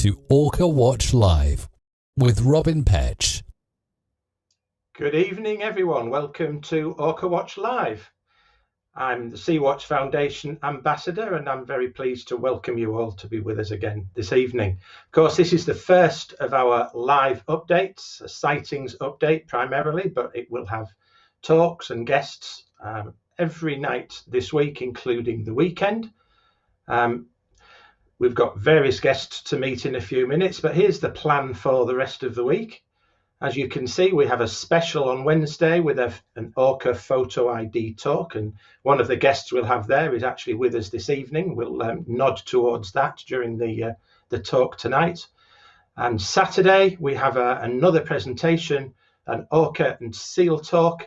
to Orca Watch Live with Robin Petch. Good evening, everyone. Welcome to Orca Watch Live. I'm the Sea-Watch Foundation Ambassador, and I'm very pleased to welcome you all to be with us again this evening. Of course, this is the first of our live updates, a sightings update primarily, but it will have talks and guests every night this week, including the weekend. We've got various guests to meet in a few minutes, but here's the plan for the rest of the week. As you can see, we have a special on Wednesday with an Orca photo ID talk, and one of the guests we'll have there is actually with us this evening. We'll nod towards that during the talk tonight. And Saturday, we have another presentation, an Orca and seal talk.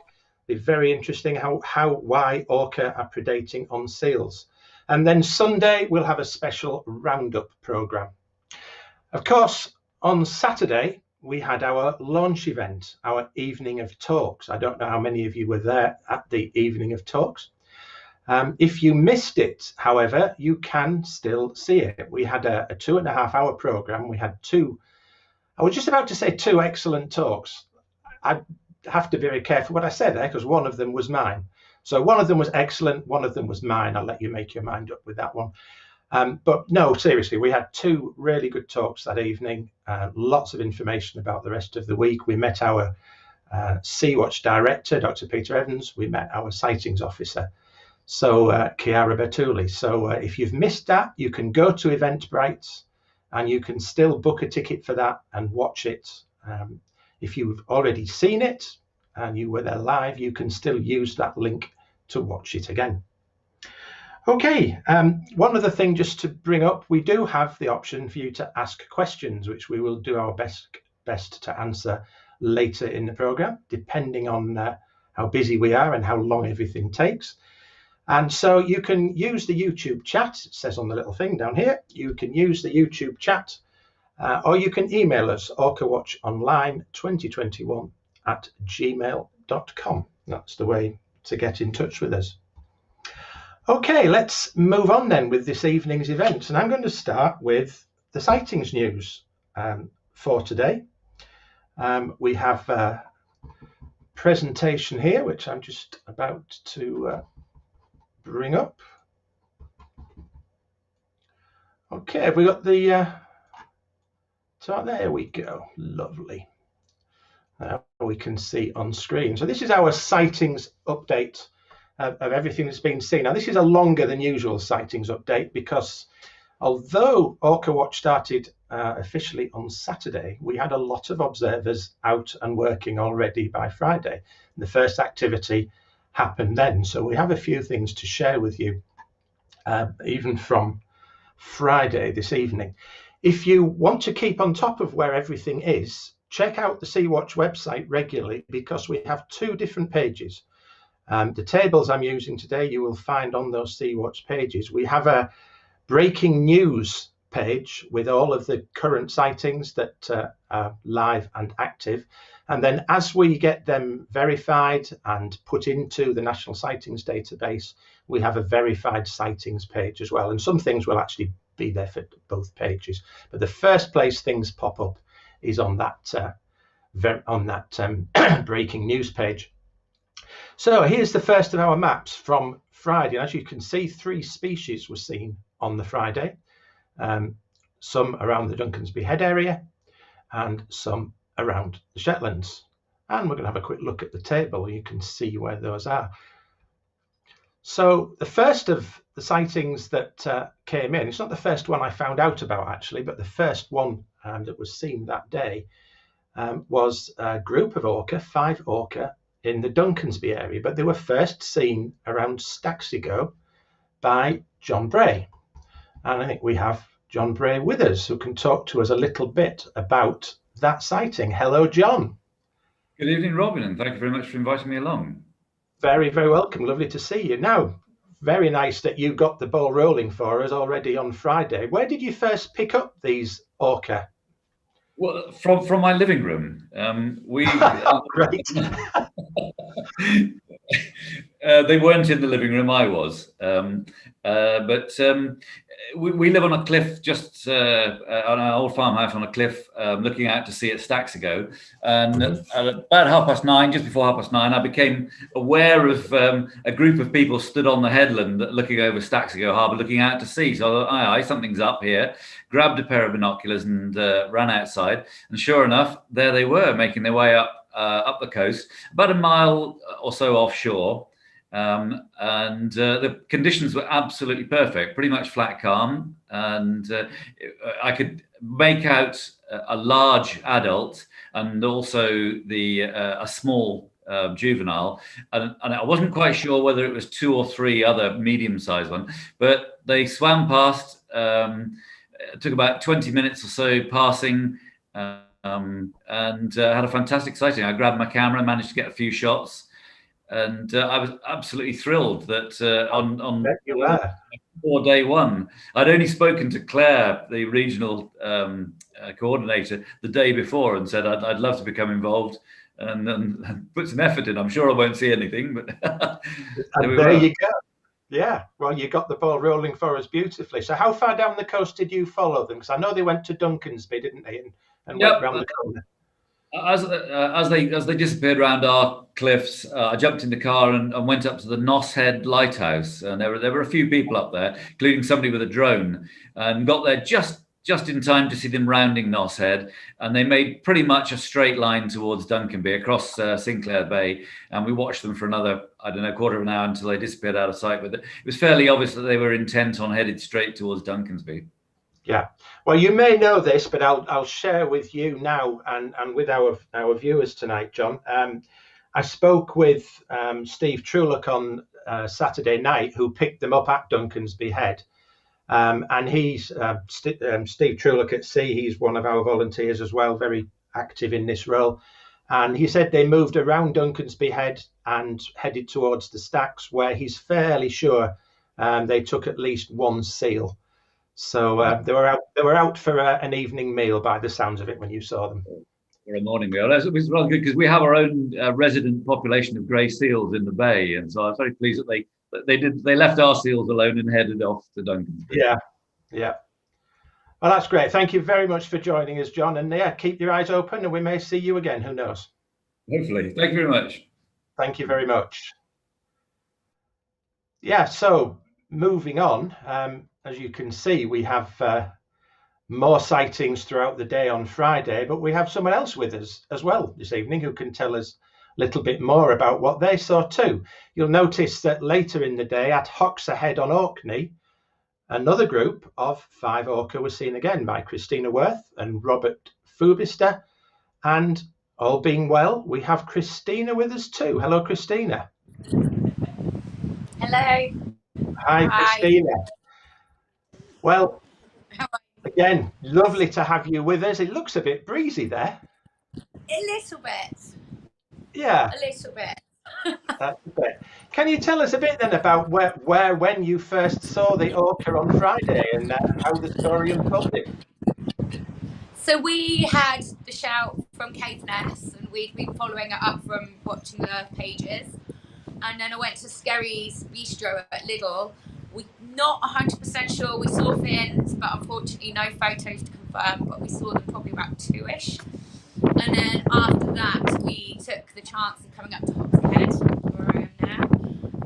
It'll be very interesting why Orca are predating on seals. And then Sunday, we'll have a special roundup program. Of course, on Saturday, we had our launch event, our evening of talks. I don't know how many of you were there at the evening of talks. If you missed it, however, you can still see it. We had a 2.5-hour program. We had I was just about to say two excellent talks. I have to be very careful what I said there because one of them was mine. So one of them was excellent, one of them was mine. I'll let you make your mind up with that one. But no, seriously, we had two really good talks that evening, lots of information about the rest of the week. We met our Sea-Watch director, Dr. Peter Evans. We met our sightings officer, so Chiara Bertulli. So if you've missed that, you can go to Eventbrite and you can still book a ticket for that and watch it. If you've already seen it and you were there live, you can still use that link to watch it again. Okay, one other thing just to bring up, we do have the option for you to ask questions, which we will do our best to answer later in the program, depending on how busy we are and how long everything takes. And so you can use the YouTube chat, it says on the little thing down here, you can use the YouTube chat, or you can email us, orcawatchonline2021@gmail.com. That's the way to get in touch with us. Okay, let's move on then with this evening's event. And I'm going to start with the sightings news for today. We have a presentation here, which I'm just about to bring up. Okay, have we got the... So there we go, lovely. We can see on screen. So this is our sightings update of everything that's been seen. Now, this is a longer than usual sightings update because although Orca Watch started officially on Saturday, we had a lot of observers out and working already by Friday. The first activity happened then. So we have a few things to share with you, even from Friday this evening. If you want to keep on top of where everything is, check out the Sea-Watch website regularly because we have two different pages. The tables I'm using today, you will find on those Sea-Watch pages. We have a breaking news page with all of the current sightings that are live and active. And then as we get them verified and put into the National Sightings Database, we have a verified sightings page as well. And some things will actually be there for both pages. But the first place things pop up is on that breaking news page. So here's the first of our maps from Friday. As you can see, 3 species were seen on the Friday, some around the Duncansby Head area and some around the Shetlands. And we're going to have a quick look at the table. You can see where those are. So the first of the sightings that came in, it's not the first one I found out about actually, but the first one that was seen that day was a group of orca, 5 orca, in the Duncansby area, but they were first seen around Staxigo by John Bray. And I think we have John Bray with us who can talk to us a little bit about that sighting. Hello, John. Good evening, Robin, and thank you very much for inviting me along. Very, very welcome. Lovely to see you. Now, very nice that you got the ball rolling for us already on Friday. Where did you first pick up these orca? Well, from my living room. Great. They weren't in the living room. I was, we live on a cliff, just on our old farmhouse on a cliff, looking out to sea at Staxigo. And at about 9:30, just before 9:30, I became aware of a group of people stood on the headland looking over Staxigo Harbour, looking out to sea. So I thought, aye, something's up here. Grabbed a pair of binoculars and ran outside. And sure enough, there they were, making their way up the coast, about a mile or so offshore. The conditions were absolutely perfect, pretty much flat calm, and I could make out a large adult and also a small juvenile, and I wasn't quite sure whether it was 2 or 3 other medium-sized ones, but they swam past. It took about 20 minutes or so passing, and had a fantastic sighting. I grabbed my camera, managed to get a few shots. And I was absolutely thrilled that before day one, I'd only spoken to Claire, the regional coordinator, the day before, and said I'd love to become involved and put some effort in. I'm sure I won't see anything, but there you go. Yeah, well, you got the ball rolling for us beautifully. So how far down the coast did you follow them? Because I know they went to Duncansby, didn't they, and went round the corner. As they disappeared around our cliffs, I jumped in the car and went up to the Noss Head lighthouse, and there were a few people up there, including somebody with a drone, and got there just in time to see them rounding Noss Head, and they made pretty much a straight line towards Duncanby across Sinclair Bay, and we watched them for another, I don't know, quarter of an hour until they disappeared out of sight. But it was fairly obvious that they were intent on headed straight towards Duncansby. Yeah, well, you may know this, but I'll share with you now and with our viewers tonight, John. I spoke with Steve Trulock on Saturday night, who picked them up at Duncansby Head. And he's Steve Trulock at sea. He's one of our volunteers as well, very active in this role. And he said they moved around Duncansby Head and headed towards the stacks, where he's fairly sure they took at least 1 seal. So they were out for an evening meal by the sounds of it when you saw them. For a morning meal. It was rather good because we have our own resident population of grey seals in the bay, and so I was very pleased that they left our seals alone and headed off to Duncan. Yeah. Well, that's great. Thank you very much for joining us, John. And yeah, keep your eyes open, and we may see you again. Who knows? Hopefully. Thank you very much. Thank you very much. Yeah. So moving on. As you can see, we have more sightings throughout the day on Friday, but we have someone else with us as well this evening who can tell us a little bit more about what they saw too. You'll notice that later in the day at Hocks Ahead on Orkney, another group of 5 orca was seen again by Christina Worth and Robert Fubister. And all being well, we have Christina with us too. Hello, Christina. Hello. Hi. Christina. Well, again, lovely to have you with us. It looks a bit breezy there. A little bit. Yeah. A little bit. That's a bit. Can you tell us a bit then about when you first saw the orca on Friday and how the story unfolded? So we had the shout from Caithness, and we'd been following it up from watching the pages. And then I went to Skerry's Bistro at Lidl. We're not 100% sure we saw fins, but unfortunately no photos to confirm, but we saw them probably about 2-ish. And then after that, we took the chance of coming up to Hocks Ahead, where I am now.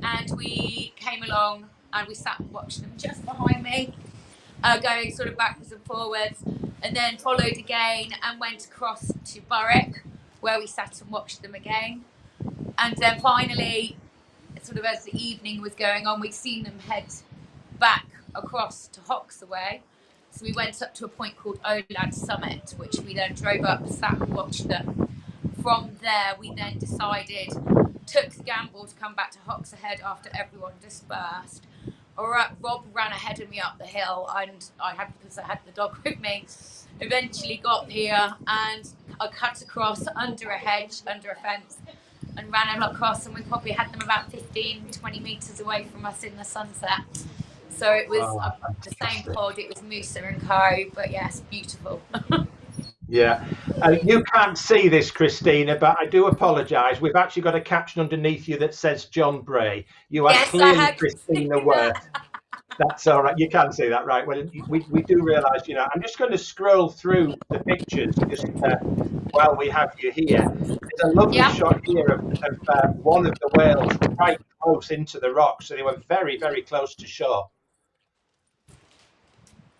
And we came along and we sat and watched them just behind me, going sort of backwards and forwards, and then followed again and went across to Berwick, where we sat and watched them again. And then finally, sort of as the evening was going on, we'd seen them head back across to Hocks away. So we went up to a point called Olad Summit, which we then drove up, sat and watched them. From there, we then decided, took the gamble to come back to Hocks Ahead after everyone dispersed. Rob ran ahead of me up the hill, and because I had the dog with me, eventually got here, and I cut across under a hedge, under a fence, and ran across, and we probably had them about 15-20 meters away from us in the sunset. So it was the same pod. It was Musa and Co, but yes, beautiful. Yeah, You can't see this, Christina, but I do apologise. We've actually got a caption underneath you that says John Bray. You are clearly Christina Worth. That's all right. You can see that, right? Well, we do realise, you know. I'm just going to scroll through the pictures just while we have you here. There's a lovely shot here of one of the whales right close into the rock, so they were very, very close to shore.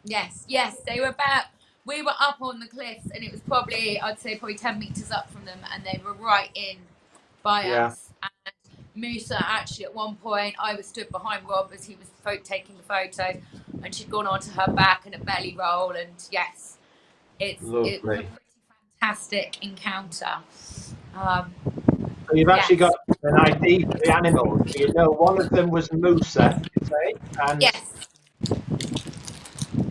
Yes, they were about. We were up on the cliffs, and it was probably, I'd say, probably 10 meters up from them, and they were right in by us. And Musa, actually, at one point, I was stood behind Rob as he was taking the photo, and she'd gone onto her back in a belly roll, and yes, it was a pretty fantastic encounter. So you've actually got an ID for the animals. You know, one of them was Musa, you say? And yes,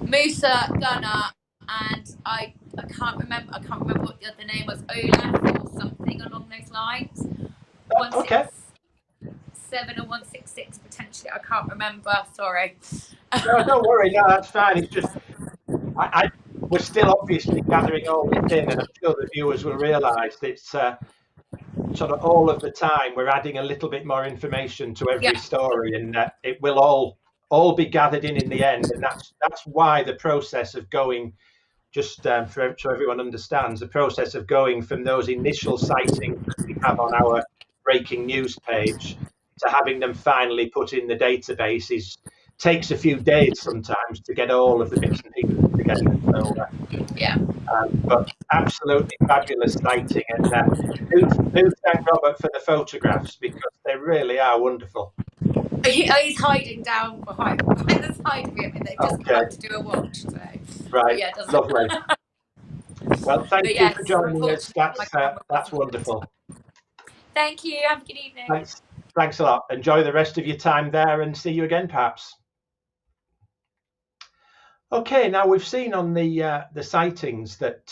Musa, Gunner, and I can't remember what the other name was, Olaf or something along those lines. 167 or 166 potentially. I can't remember. Sorry. No, don't worry. No, that's fine. It's just we're still obviously gathering all this in, and I'm sure the viewers will realise that it's sort of all of the time we're adding a little bit more information to every story, and it will all be gathered in the end, and that's why the process of going, just so everyone understands, the process of going from those initial sightings that we have on our breaking news page to having them finally put in the database takes a few days sometimes to get all of the bits and pieces together. So, but absolutely fabulous sighting, and do thank Robert for the photographs, because they really are wonderful. He's hiding down behind the side of him, and they've just come up to do a watch. So. Right, lovely. Well, thank you for joining us. That's wonderful. Thank you. Have a good evening. Thanks a lot. Enjoy the rest of your time there, and see you again, perhaps. Okay, now we've seen on the sightings that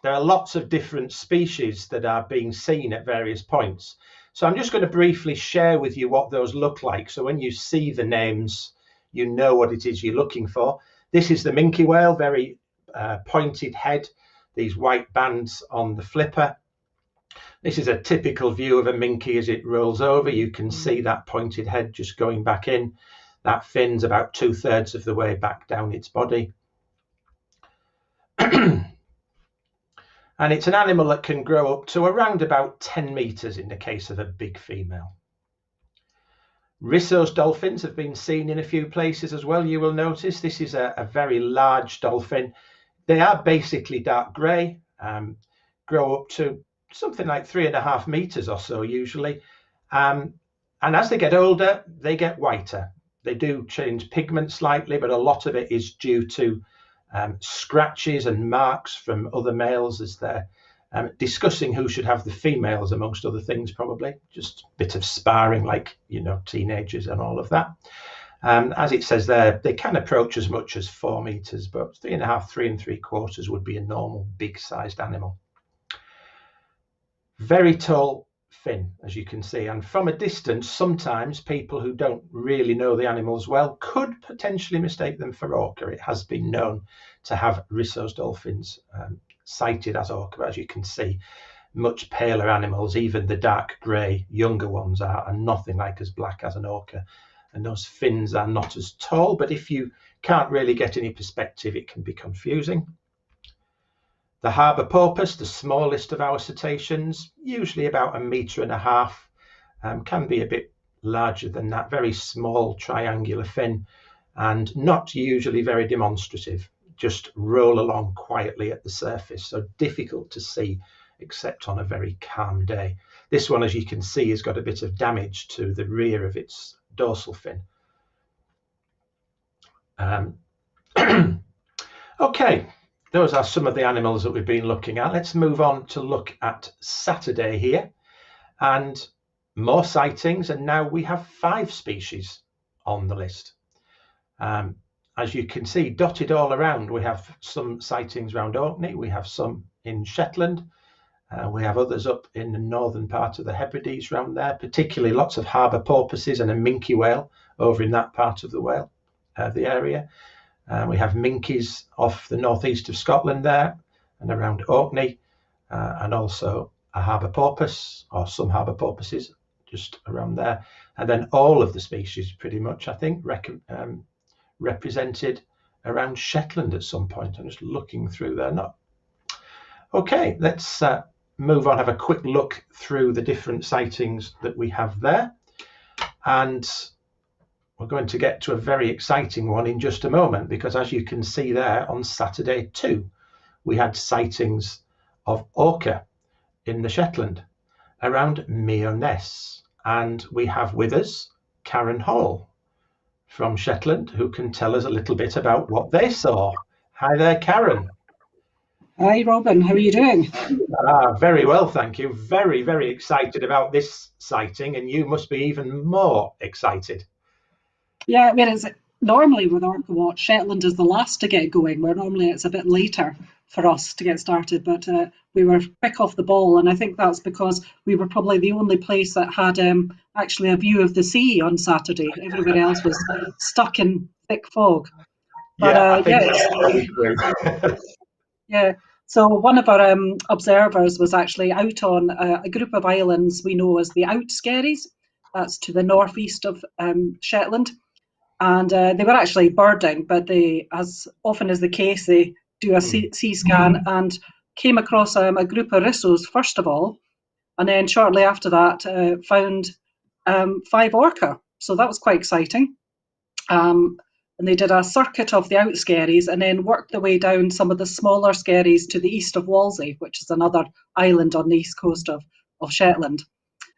there are lots of different species that are being seen at various points. So I'm just going to briefly share with you what those look like. So when you see the names, you know what it is you're looking for. This is the Minky Whale, very pointed head, these white bands on the flipper. This is a typical view of a minke as it rolls over. You can see that pointed head just going back in. That fin's about 2/3 of the way back down its body. And it's an animal that can grow up to around about 10 meters in the case of a big female. Risso's dolphins have been seen in a few places as well. You will notice this is a very large dolphin. They are basically dark grey, grow up to something like 3.5 meters or so usually. And as they get older, they get whiter. They do change pigment slightly, but a lot of it is due to scratches and marks from other males as they're discussing who should have the females, amongst other things, probably. Just a bit of sparring, like, you know, teenagers and all of that. As it says there, they can approach as much as 4 meters, but 3.5, 3 3/4 would be a normal big-sized animal. Very tall fin, as you can see, and from a distance, sometimes people who don't really know the animals well could potentially mistake them for orca. It has been known to have Risso's dolphins sighted as orca, as you can see. Much paler animals, even the dark grey younger ones are nothing like as black as an orca, and those fins are not as tall, but if you can't really get any perspective, it can be confusing. The harbour porpoise, the smallest of our cetaceans, usually about 1.5 meters, can be a bit larger than that, very small triangular fin, and not usually very demonstrative, just roll along quietly at the surface, so difficult to see except on a very calm day. This one, as you can see, has got a bit of damage to the rear of its dorsal fin. Okay. Those are some of the animals that we've been looking at. Let's move on to look at Saturday here, and more sightings, and now we have 5 species on the list. As you can see, dotted all around, we have some sightings around Orkney, we have some in Shetland, we have others up in the northern part of the Hebrides around there, particularly lots of harbour porpoises and a minky whale over in that part of the area. We have minkies off the northeast of Scotland there and around Orkney. and also a harbour porpoise, or some harbour porpoises just around there. And then all of the species pretty much, I think, represented around Shetland at some point. I'm just looking through there. Not okay. Let's move on. Have a quick look through the different sightings that we have there, and we're going to get to a very exciting one in just a moment, because as you can see there, on Saturday too, we had sightings of orca in the Shetland around Meerness, and we have with us Karen Hall from Shetland, who can tell us a little bit about what they saw. Hi there, Karen. Hi, Robin. How are you doing? Very well, thank you. Very, very excited about this sighting, and you must be even more excited. Yeah, I mean, it's normally with Orca Watch, Shetland is the last to get going, where normally it's a bit later for us to get started, but we were quick off the ball, and I think that's because we were probably the only place that had actually a view of the sea on Saturday. Everybody else was stuck in thick fog. But yeah, so one of our observers was actually out on a group of islands we know as the Outskerries. That's to the northeast of Shetland. And they were actually birding, but they, as often is the case, they do a sea scan and came across a group of rissos first of all, and then shortly after that found 5 orca. So that was quite exciting. And they did a circuit of the Outskerries and then worked their way down some of the smaller skerries to the east of Wolsey, which is another island on the east coast of Shetland.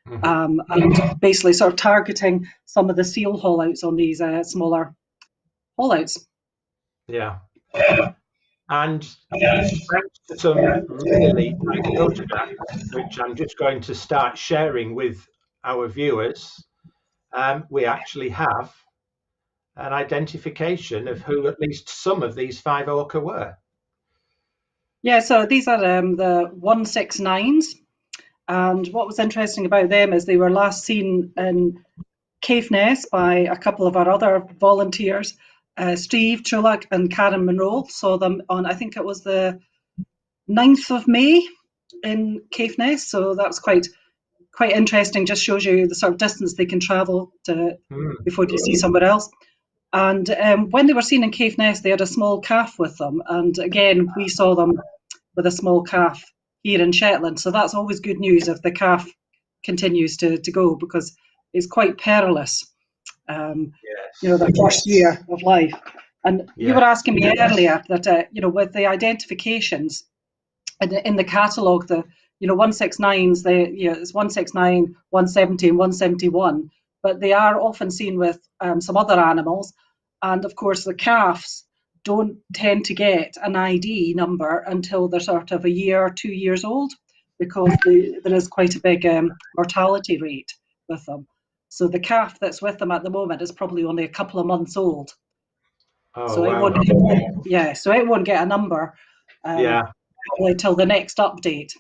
And basically sort of targeting some of the seal haulouts on these smaller haulouts. Yeah. And thanks to some really nice photographs, which I'm just going to start sharing with our viewers, we actually have an identification of who at least some of these 5 orca were. Yeah, so these are the 169s. And what was interesting about them is they were last seen in Caithness by a couple of our other volunteers. Steve Trulock and Karen Monroe saw them on, I think it was the 9th of May in Caithness. So that's quite interesting. Just shows you the sort of distance they can travel to before you see somewhere else. And when they were seen in Caithness, they had a small calf with them. And again, we saw them with a small calf here in Shetland. So that's always good news if the calf continues to go, because it's quite perilous, you know, the first year of life. And you were asking me earlier that, you know, with the identifications in the catalogue, the, you know, 169s, it's 169, 170 and 171, but they are often seen with some other animals. And of course, the calves don't tend to get an ID number until they're sort of a year or 2 years old, because there is quite a big mortality rate with them. So the calf that's with them at the moment is probably only a couple of months old. So it won't get a number probably till the next update.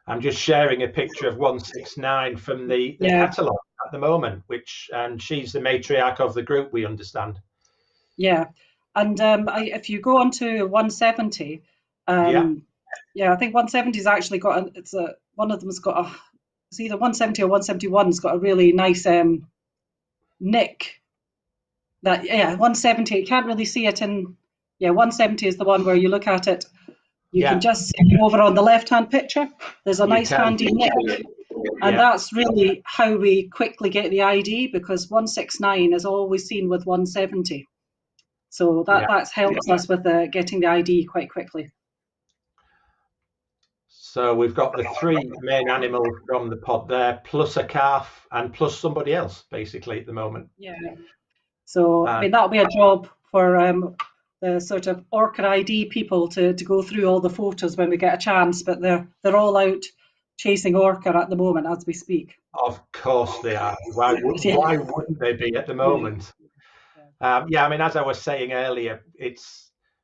I'm just sharing a picture of 169 from the catalogue at the moment, which she's the matriarch of the group, we understand. Yeah. And if you go on to 170, I think 170's actually got one of them's got it's either 170 or 171's got a really nice nick. 170, you can't really see it in. 170 is the one where you look at it, you can just see over on the left-hand picture. There's a nice handy nick, and that's really how we quickly get the ID, because 169 is always seen with 170. So that helps us with getting the ID quite quickly. So we've got the 3 main animals from the pod there, plus a calf and plus somebody else, basically, at the moment. Yeah. So I mean, that'll be a job for the sort of Orca ID people to go through all the photos when we get a chance. But they're all out chasing orca at the moment as we speak. Of course they are. Why wouldn't they be at the moment? I mean, as I was saying earlier,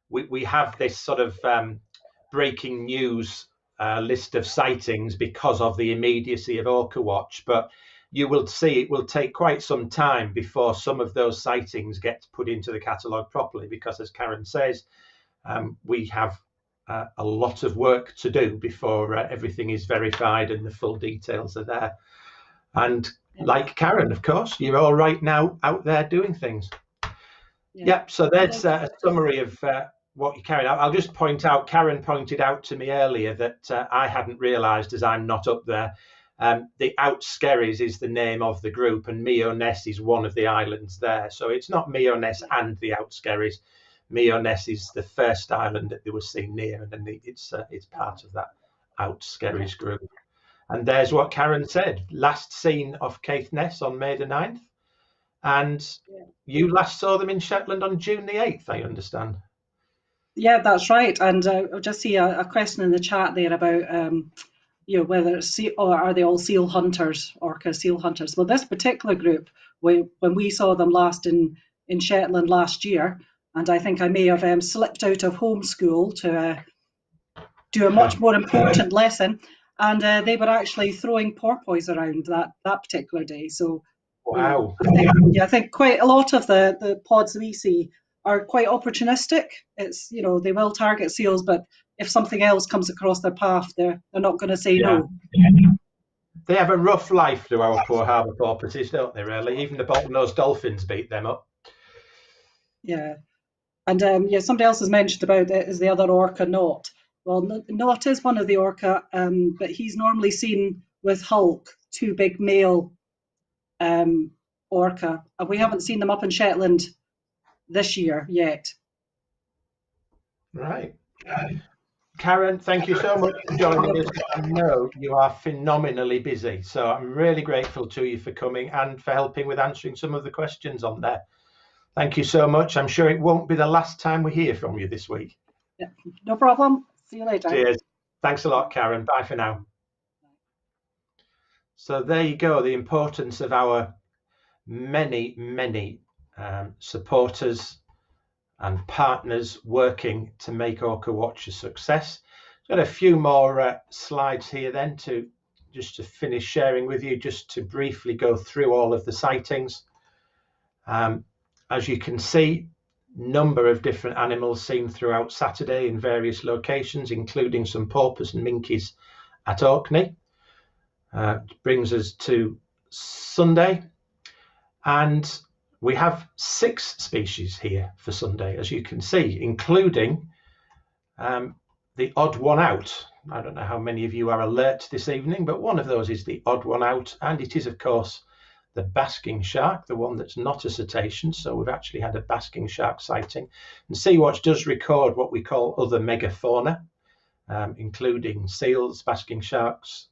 we have this sort of breaking news list of sightings because of the immediacy of Orca Watch, but you will see it will take quite some time before some of those sightings get put into the catalogue properly, because as Karen says, we have a lot of work to do before everything is verified and the full details are there. And like Karen, of course, you're all right now out there doing things. Yep, so there's a summary of what you're carrying out. I'll just point out, Karen pointed out to me earlier that I hadn't realised, as I'm not up there, the Outskerries is the name of the group, and Meoness is one of the islands there. So it's not Meoness and the Outskerries. Meoness is the first island that they were seen near, and then it's part of that Outskerries group. And there's what Karen said, last seen off Caithness on May the 9th. And you last saw them in Shetland on June the 8th, I understand. Yeah, that's right. And I'll just see a question in the chat there about, whether it's or are they all seal hunters, orca seal hunters? Well, this particular group, when we saw them last in Shetland last year, and I think I may have slipped out of homeschool to do a much more important lesson, and they were actually throwing porpoise around that particular day. So. Wow. I think quite a lot of the pods we see are quite opportunistic. It's, they will target seals, but if something else comes across their path, they're not going to say no. They have a rough life through our poor harbour porpoises, don't they, really? Even the bottlenose dolphins beat them up. Yeah. And somebody else has mentioned about it is the other orca, Knot. Well, Knot is one of the orca, but he's normally seen with Hulk, two big male orca, and we haven't seen them up in Shetland this year yet. Right. Karen, thank you so much for joining us. I know you are phenomenally busy, so I'm really grateful to you for coming and for helping with answering some of the questions on there. Thank you so much. I'm sure it won't be the last time we hear from you this week. Yeah, no problem. See you later. Cheers. Thanks a lot, Karen. Bye for now. So there you go, the importance of our many, many supporters and partners working to make Orca Watch a success. Got a few more slides here then to finish sharing with you, just to briefly go through all of the sightings. As you can see, number of different animals seen throughout Saturday in various locations, including some porpoise and minkies at Orkney. Brings us to Sunday, and we have 6 species here for Sunday, as you can see, including the odd one out. I don't know how many of you are alert this evening, but one of those is the odd one out, and it is, of course, the basking shark, the one that's not a cetacean. So we've actually had a basking shark sighting. And Sea-Watch does record what we call other megafauna, including seals, basking sharks,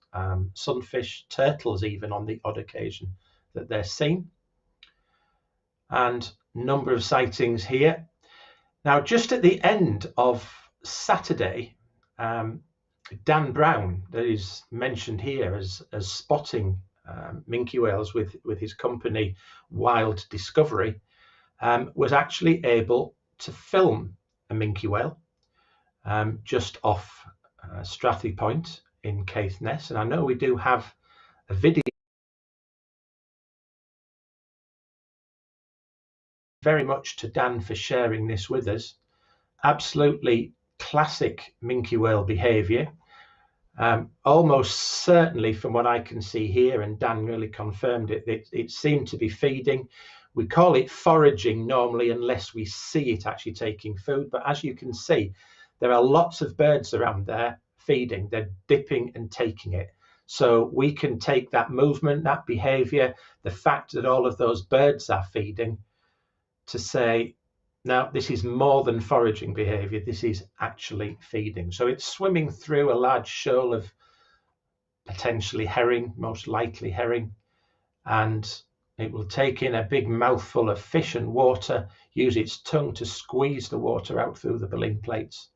sunfish, turtles, even on the odd occasion that they're seen. And number of sightings here. Now, just at the end of Saturday, Dan Brown, that is mentioned here as spotting minky whales with his company Wild Discovery, was actually able to film a minky whale just off Strathy Point in Caithness, and I know we do have a video. Very much to Dan for sharing this with us. Absolutely classic minky whale behaviour. Almost certainly, from what I can see here, and Dan really confirmed it, it seemed to be feeding. We call it foraging normally unless we see it actually taking food, but as you can see, there are lots of birds around there feeding. They're dipping and taking it. So we can take that movement, that behaviour, the fact that all of those birds are feeding, to say, now this is more than foraging behaviour, this is actually feeding. So it's swimming through a large shoal of potentially herring, most likely herring, and it will take in a big mouthful of fish and water, use its tongue to squeeze the water out through the baleen plates,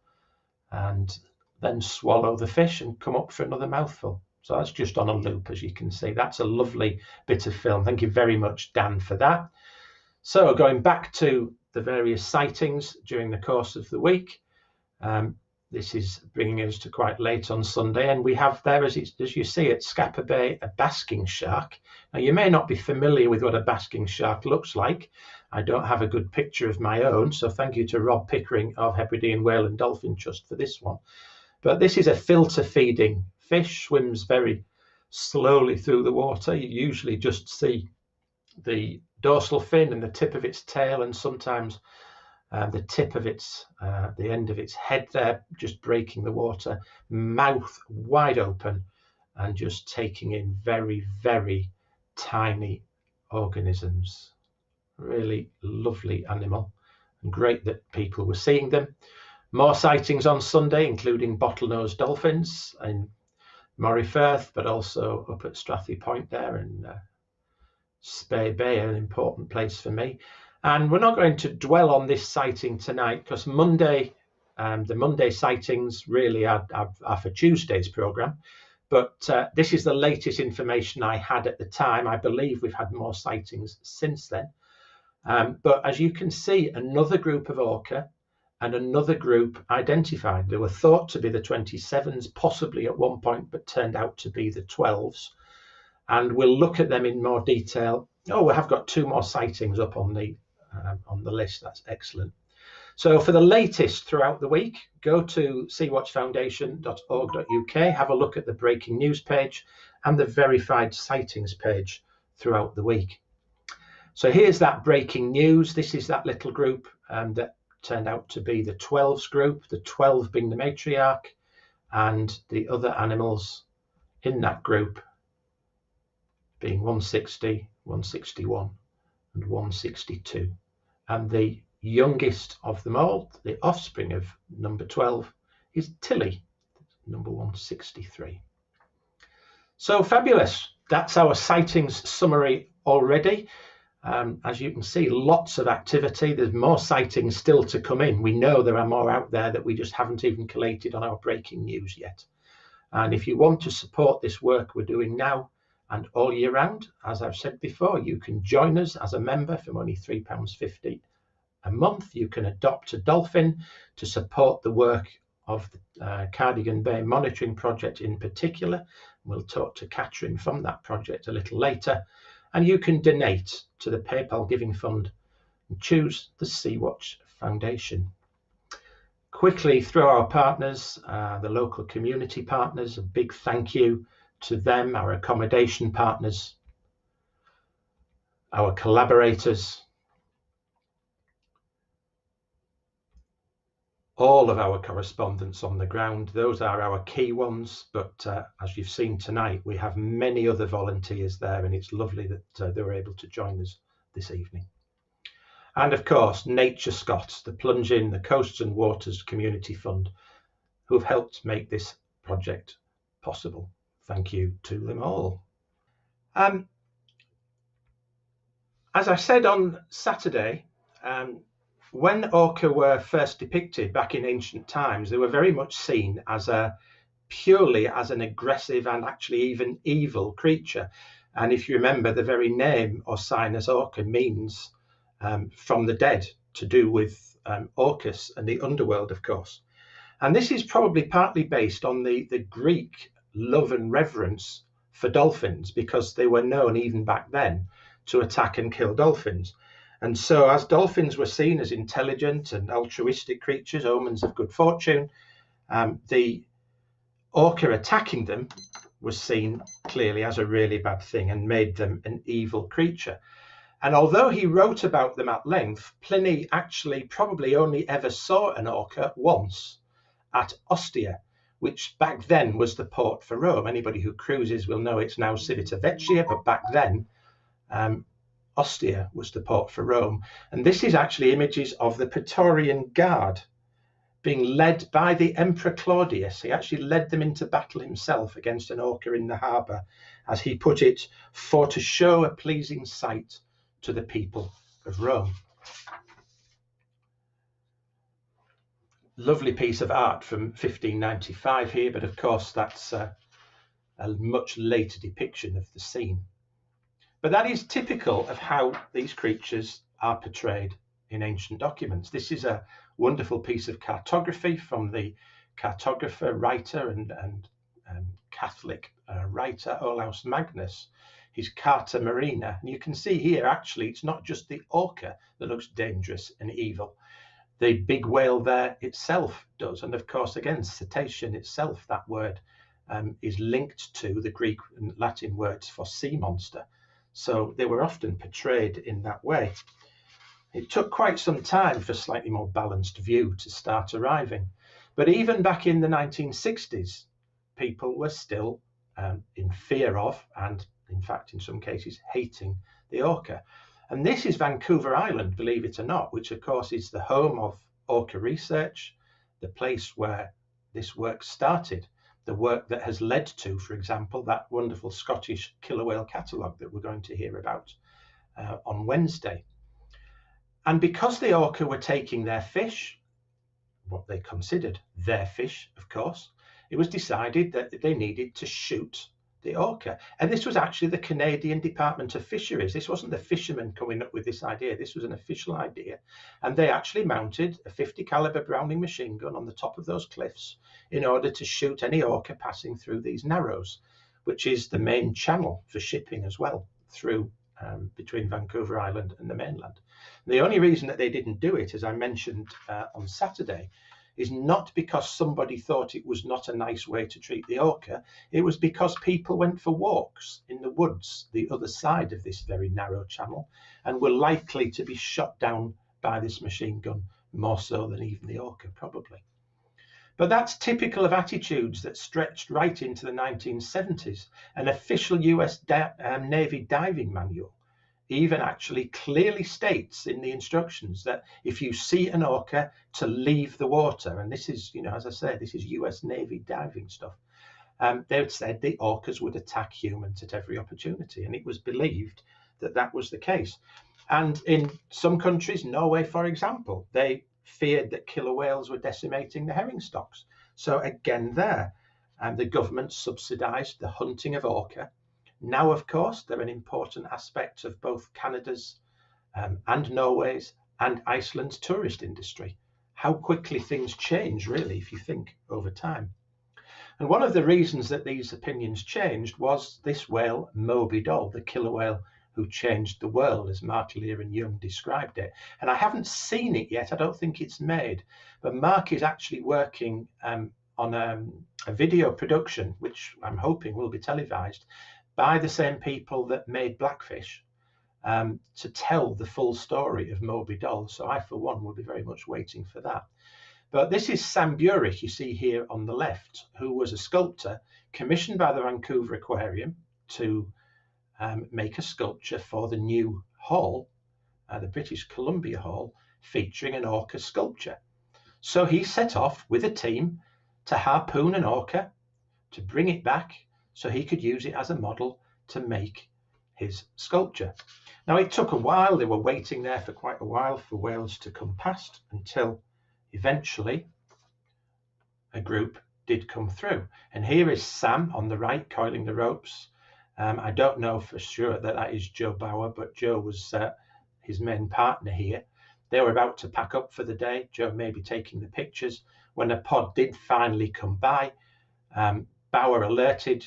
and then swallow the fish and come up for another mouthful. So that's just on a loop, as you can see. That's a lovely bit of film. Thank you very much, Dan, for that. So going back to the various sightings during the course of the week, this is bringing us to quite late on Sunday, and we have there, as you see at Scapa Bay, a basking shark. Now, you may not be familiar with what a basking shark looks like. I don't have a good picture of my own, so thank you to Rob Pickering of Hebridean Whale and Dolphin Trust for this one. But this is a filter feeding fish, swims very slowly through the water. You usually just see the dorsal fin and the tip of its tail, and sometimes the tip of its, the end of its head there, just breaking the water, mouth wide open, and just taking in very, very tiny organisms. Really lovely animal, and great that people were seeing them. More sightings on Sunday, including bottlenose dolphins in Morayfirth, but also up at Strathy Point there, and Spey Bay, an important place for me. And we're not going to dwell on this sighting tonight, because Monday, the Monday sightings really are for Tuesday's programme. But this is the latest information I had at the time. I believe we've had more sightings since then. But as you can see, another group of orca and another group identified. They were thought to be the 27s, possibly at one point, but turned out to be the 12s. And we'll look at them in more detail. Oh, we have got 2 more sightings up on the list. That's excellent. So for the latest throughout the week, go to seawatchfoundation.org.uk, have a look at the breaking news page and the verified sightings page throughout the week. So here's that breaking news. This is that little group that turned out to be the 12s group, the 12 being the matriarch, and the other animals in that group being 160, 161, and 162. And the youngest of them all, the offspring of number 12, is Tilly, number 163. So fabulous. That's our sightings summary already. As you can see, lots of activity. There's more sightings still to come in. We know there are more out there that we just haven't even collated on our breaking news yet. And if you want to support this work we're doing now and all year round, as I've said before, you can join us as a member from only £3.50 a month. You can adopt a dolphin to support the work of the Cardigan Bay monitoring project in particular. We'll talk to Katrin from that project a little later. And you can donate to the PayPal Giving Fund and choose the Sea-Watch Foundation. Quickly through our partners, the local community partners, a big thank you to them, our accommodation partners, our collaborators, all of our correspondents on the ground. Those are our key ones, but as you've seen tonight, we have many other volunteers there, and it's lovely that they were able to join us this evening. And of course, NatureScot, the PlungeIn, the Coasts and Waters Community Fund, who've helped make this project possible. Thank you to them all. As I said on Saturday, when orca were first depicted back in ancient times, they were very much seen as purely as an aggressive and actually even evil creature. And if you remember, the very name Orcinus orca means from the dead, to do with Orcus and the underworld, of course. And this is probably partly based on the Greek love and reverence for dolphins, because they were known even back then to attack and kill dolphins. And so as dolphins were seen as intelligent and altruistic creatures, omens of good fortune, the orca attacking them was seen clearly as a really bad thing and made them an evil creature. And although he wrote about them at length, Pliny actually probably only ever saw an orca once at Ostia, which back then was the port for Rome. Anybody who cruises will know it's now Civitavecchia, but back then Ostia was the port for Rome. And this is actually images of the Praetorian Guard being led by the Emperor Claudius. He actually led them into battle himself against an orca in the harbour, as he put it, for to show a pleasing sight to the people of Rome. Lovely piece of art from 1595 here, but of course that's a much later depiction of the scene. But that is typical of how these creatures are portrayed in ancient documents. This is a wonderful piece of cartography from the cartographer, writer and Catholic writer Olaus Magnus. is Carta marina. And you can see here, actually, it's not just the orca that looks dangerous and evil. The big whale there itself does. And of course, again, cetacean itself, that word is linked to the Greek and Latin words for sea monster. So they were often portrayed in that way. It took quite some time for a slightly more balanced view to start arriving. But even back in the 1960s, people were still in fear of, and in fact, in some cases, hating the orca. And this is Vancouver Island, believe it or not, which of course is the home of orca research, the place where this work started, the work that has led to, for example, that wonderful Scottish killer whale catalogue that we're going to hear about on Wednesday. And because the orca were taking their fish, what they considered their fish, of course, it was decided that they needed to shoot the orca. And this was actually the Canadian Department of Fisheries. This wasn't the fishermen coming up with this idea. This was an official idea. And they actually mounted a 50 caliber Browning machine gun on the top of those cliffs in order to shoot any orca passing through these narrows, which is the main channel for shipping as well, through between Vancouver Island and the mainland. The only reason that they didn't do it, as I mentioned on Saturday, is not because somebody thought it was not a nice way to treat the orca. It was because people went for walks in the woods, the other side of this very narrow channel, and were likely to be shot down by this machine gun, more so than even the orca, probably. But that's typical of attitudes that stretched right into the 1970s. An official US Navy diving manual even actually clearly states in the instructions that if you see an orca, to leave the water. And this is, as I said, this is US Navy diving stuff. They said the orcas would attack humans at every opportunity. And it was believed that that was the case. And in some countries, Norway, for example, they feared that killer whales were decimating the herring stocks. So again there, the government subsidised the hunting of orca. Now, of course, they're an important aspect of both Canada's and Norway's and Iceland's tourist industry. How quickly things change, really, if you think over time. And one of the reasons that these opinions changed was this whale, Moby Doll, the killer whale who changed the world, as Mark Lear and Young described it. And I haven't seen it yet. I don't think it's made. But Mark is actually working on a video production, which I'm hoping will be televised, by the same people that made Blackfish, to tell the full story of Moby Doll. So I, for one, will be very much waiting for that. But this is Sam Burek, you see here on the left, who was a sculptor commissioned by the Vancouver Aquarium to make a sculpture for the new hall, the British Columbia Hall, featuring an orca sculpture. So he set off with a team to harpoon an orca, to bring it back so he could use it as a model to make his sculpture. Now, it took a while. They were waiting there for quite a while for whales to come past, until eventually a group did come through. And here is Sam on the right coiling the ropes. I don't know for sure that that is Joe Bauer, but Joe was his main partner here. They were about to pack up for the day. Joe may be taking the pictures. When a pod did finally come by, Bauer alerted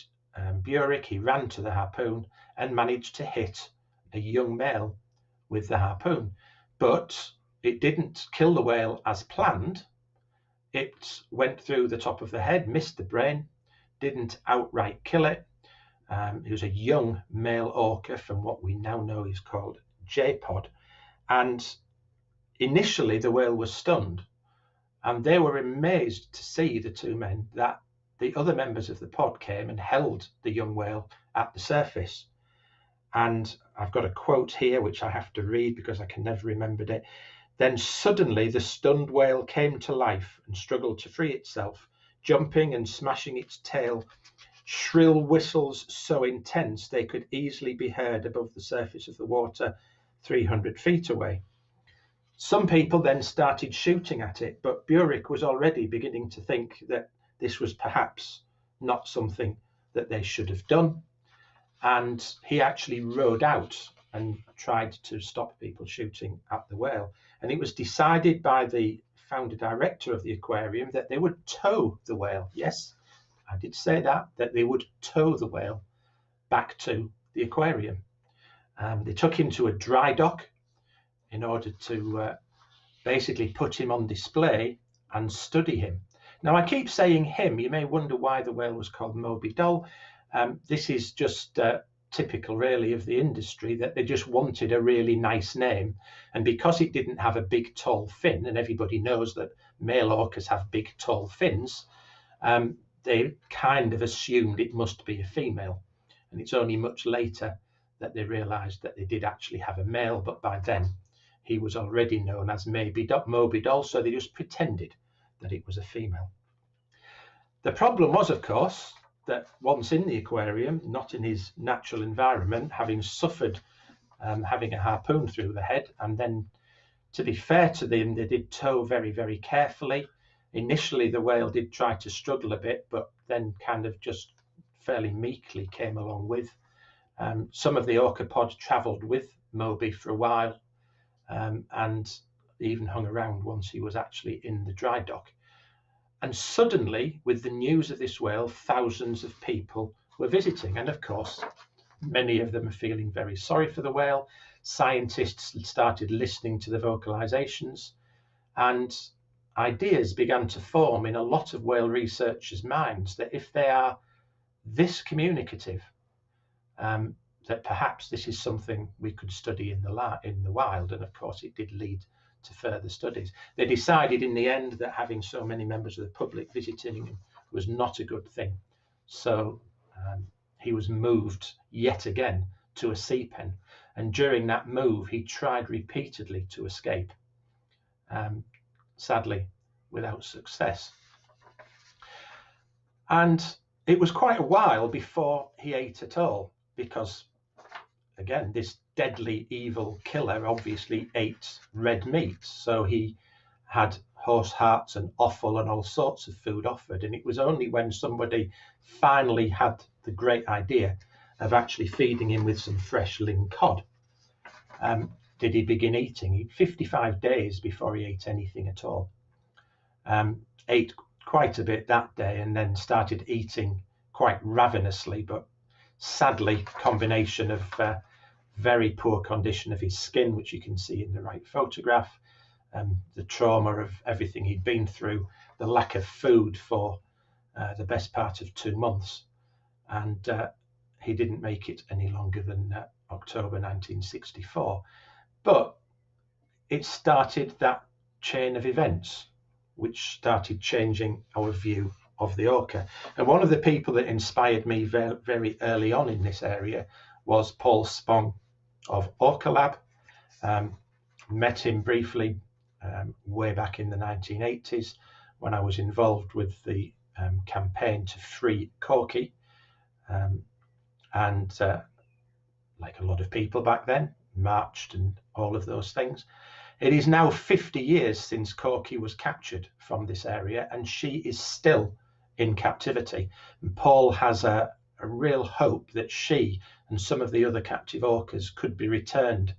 Burek. He ran to the harpoon and managed to hit a young male with the harpoon. But it didn't kill the whale as planned. It went through the top of the head, missed the brain, didn't outright kill it. It was a young male orca from what we now know is called J-pod. And initially the whale was stunned, and they were amazed to see, the two men, that the other members of the pod came and held the young whale at the surface. And I've got a quote here which I have to read because I can never remember it. Then suddenly the stunned whale came to life and struggled to free itself, jumping and smashing its tail. Shrill whistles so intense they could easily be heard above the surface of the water 300 feet away. Some people then started shooting at it, but Burek was already beginning to think that this was perhaps not something that they should have done. And he actually rowed out and tried to stop people shooting at the whale. And it was decided by the founder director of the aquarium that they would tow the whale. Yes, I did say that they would tow the whale back to the aquarium. They took him to a dry dock in order to basically put him on display and study him. Now, I keep saying him. You may wonder why the whale was called Moby Doll. This is just typical, really, of the industry, that they just wanted a really nice name. And because it didn't have a big, tall fin, and everybody knows that male orcas have big, tall fins, they kind of assumed it must be a female. And it's only much later that they realised that they did actually have a male, but by then he was already known as Moby Doll, so they just pretended that it was a female. The problem was, of course, that once in the aquarium, not in his natural environment, having suffered having a harpoon through the head, and then, to be fair to them, they did tow very, very carefully. Initially, the whale did try to struggle a bit, but then kind of just fairly meekly came along with. Some of the orca pod travelled with Moby for a while, and even hung around once he was actually in the dry dock. And suddenly, with the news of this whale, thousands of people were visiting. And of course, many of them are feeling very sorry for the whale. Scientists started listening to the vocalizations, and ideas began to form in a lot of whale researchers' minds that if they are this communicative, that perhaps this is something we could study in the wild. And of course, it did lead to further studies. They decided in the end that having so many members of the public visiting him was not a good thing. So he was moved yet again to a sea pen. And during that move, he tried repeatedly to escape, sadly without success. And it was quite a while before he ate at all, because again, this deadly evil killer obviously ate red meat. So he had horse hearts and offal and all sorts of food offered. And it was only when somebody finally had the great idea of actually feeding him with some fresh ling cod did he begin eating. He 55 days before he ate anything at all. Ate quite a bit that day and then started eating quite ravenously, but sadly, combination of very poor condition of his skin, which you can see in the right photograph, the trauma of everything he'd been through, the lack of food for the best part of 2 months, and he didn't make it any longer than October 1964. But it started that chain of events which started changing our view of the orca. And one of the people that inspired me very, very early on in this area was Paul Spong of Orca Lab. Met him briefly way back in the 1980s when I was involved with the campaign to free Quay. And like a lot of people back then, marched and all of those things. It is now 50 years since Quay was captured from this area, and she is still in captivity. And Paul has a real hope that she and some of the other captive orcas could be returned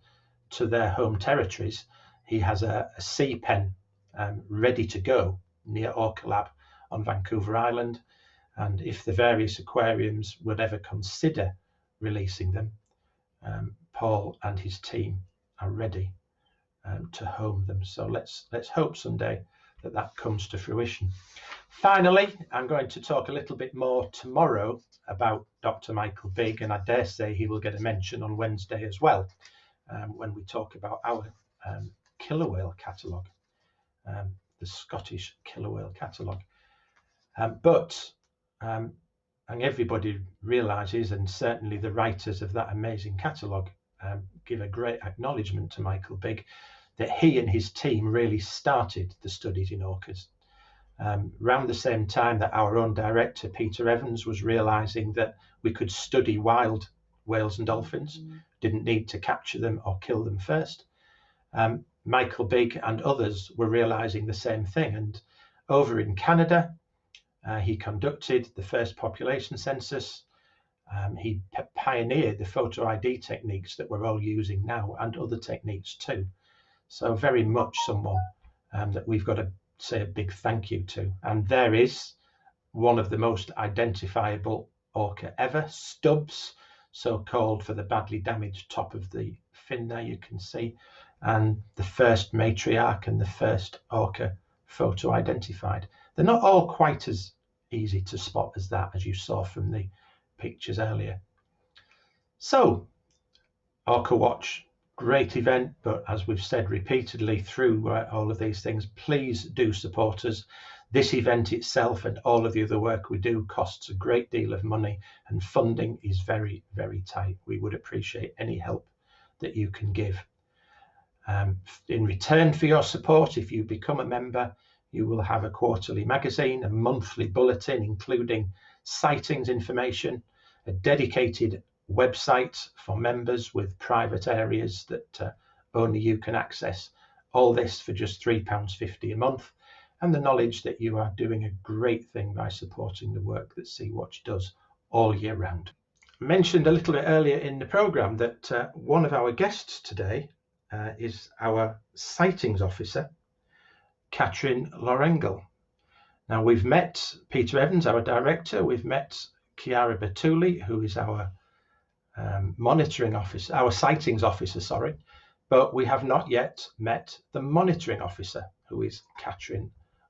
to their home territories. He has a sea pen ready to go near Orca Lab on Vancouver Island. And if the various aquariums would ever consider releasing them, Paul and his team are ready to home them. So let's hope someday that comes to fruition. Finally, I'm going to talk a little bit more tomorrow about Dr. Michael Bigg, and I dare say he will get a mention on Wednesday as well when we talk about our killer whale catalogue, the Scottish killer whale catalogue. And everybody realises, and certainly the writers of that amazing catalogue give a great acknowledgement to Michael Bigg, that he and his team really started the studies in orcas. Around the same time that our own director, Peter Evans, was realising that we could study wild whales and dolphins, didn't need to capture them or kill them first. Michael Bigg and others were realising the same thing. And over in Canada, he conducted the first population census. He pioneered the photo ID techniques that we're all using now, and other techniques too. So very much someone that we've got to say a big thank you to. And there is one of the most identifiable orca ever, Stubbs. so-called for the badly damaged top of the fin there, you can see, and the first matriarch and the first orca photo identified. They're not all quite as easy to spot as that, as you saw from the pictures earlier. So, Orca Watch, great event, but as we've said repeatedly through all of these things, please do support us. This event itself and all of the other work we do costs a great deal of money, and funding is very, very tight. We would appreciate any help that you can give. In return for your support, if you become a member, you will have a quarterly magazine, a monthly bulletin, including sightings information, a dedicated website for members with private areas that only you can access. All this for just £3.50 a month, and the knowledge that you are doing a great thing by supporting the work that Sea-Watch does all year round. I mentioned a little bit earlier in the programme that one of our guests today is our sightings officer, Katrin Lohrengel. Now, we've met Peter Evans, our director. We've met Chiara Bertulli, who is our monitoring officer, our sightings officer, sorry, but we have not yet met the monitoring officer, who is Katrin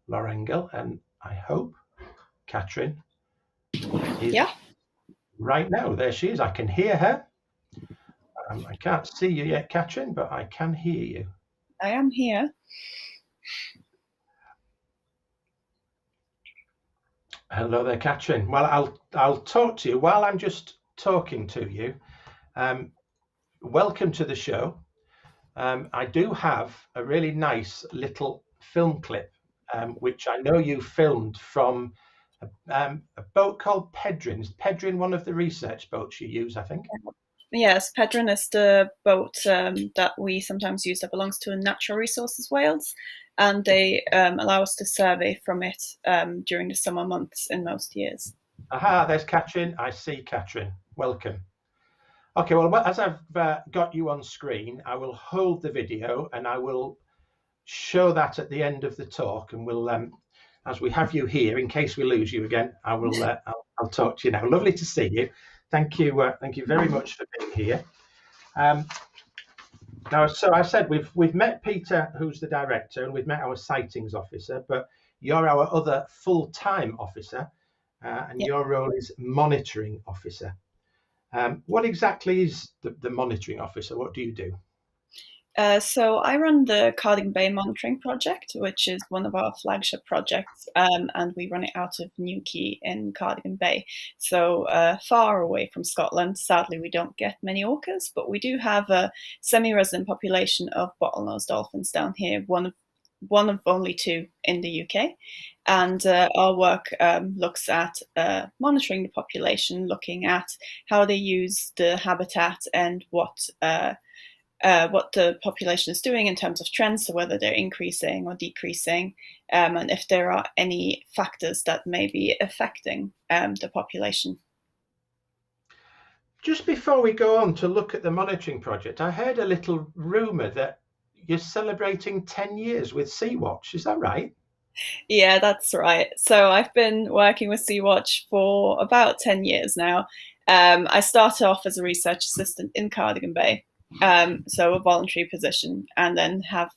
Lohrengel. And I hope Katrin is right now. There she is. I can hear her. I can't see you yet, Katrin, but I can hear you. I am here. Hello there, Katrin. Well, I'll talk to you while I'm just talking to you. Welcome to the show. I do have a really nice little film clip, which I know you filmed from a boat called Pedrin. Is Pedrin one of the research boats you use, I think? Yes, Pedrin is the boat that we sometimes use that belongs to Natural Resources Wales, and they allow us to survey from it during the summer months in most years. Aha, there's Katrin. I see Katrin. Welcome. Okay, well, as I've got you on screen, I will hold the video and I will show that at the end of the talk, and we'll, as we have you here, in case we lose you again, I will. I'll talk to you now. Lovely to see you. Thank you very much for being here. Now, so I said we've met Peter, who's the director, and we've met our sightings officer, but you're our other full-time officer, and your role is monitoring officer. What exactly is the monitoring officer? What do you do? So I run the Cardigan Bay monitoring project, which is one of our flagship projects, and we run it out of Quay in Cardigan Bay. So far away from Scotland. Sadly, we don't get many orcas, but we do have a semi-resident population of bottlenose dolphins down here, one of only two in the UK. And our work looks at monitoring the population, looking at how they use the habitat and what the population is doing in terms of trends, so whether they're increasing or decreasing, and if there are any factors that may be affecting the population. Just before we go on to look at the monitoring project, I heard a little rumour that you're celebrating 10 years with Sea-Watch. Is that right? Yeah, that's right. So I've been working with Sea-Watch for about 10 years now. I started off as a research assistant in Cardigan Bay, so a voluntary position, and then have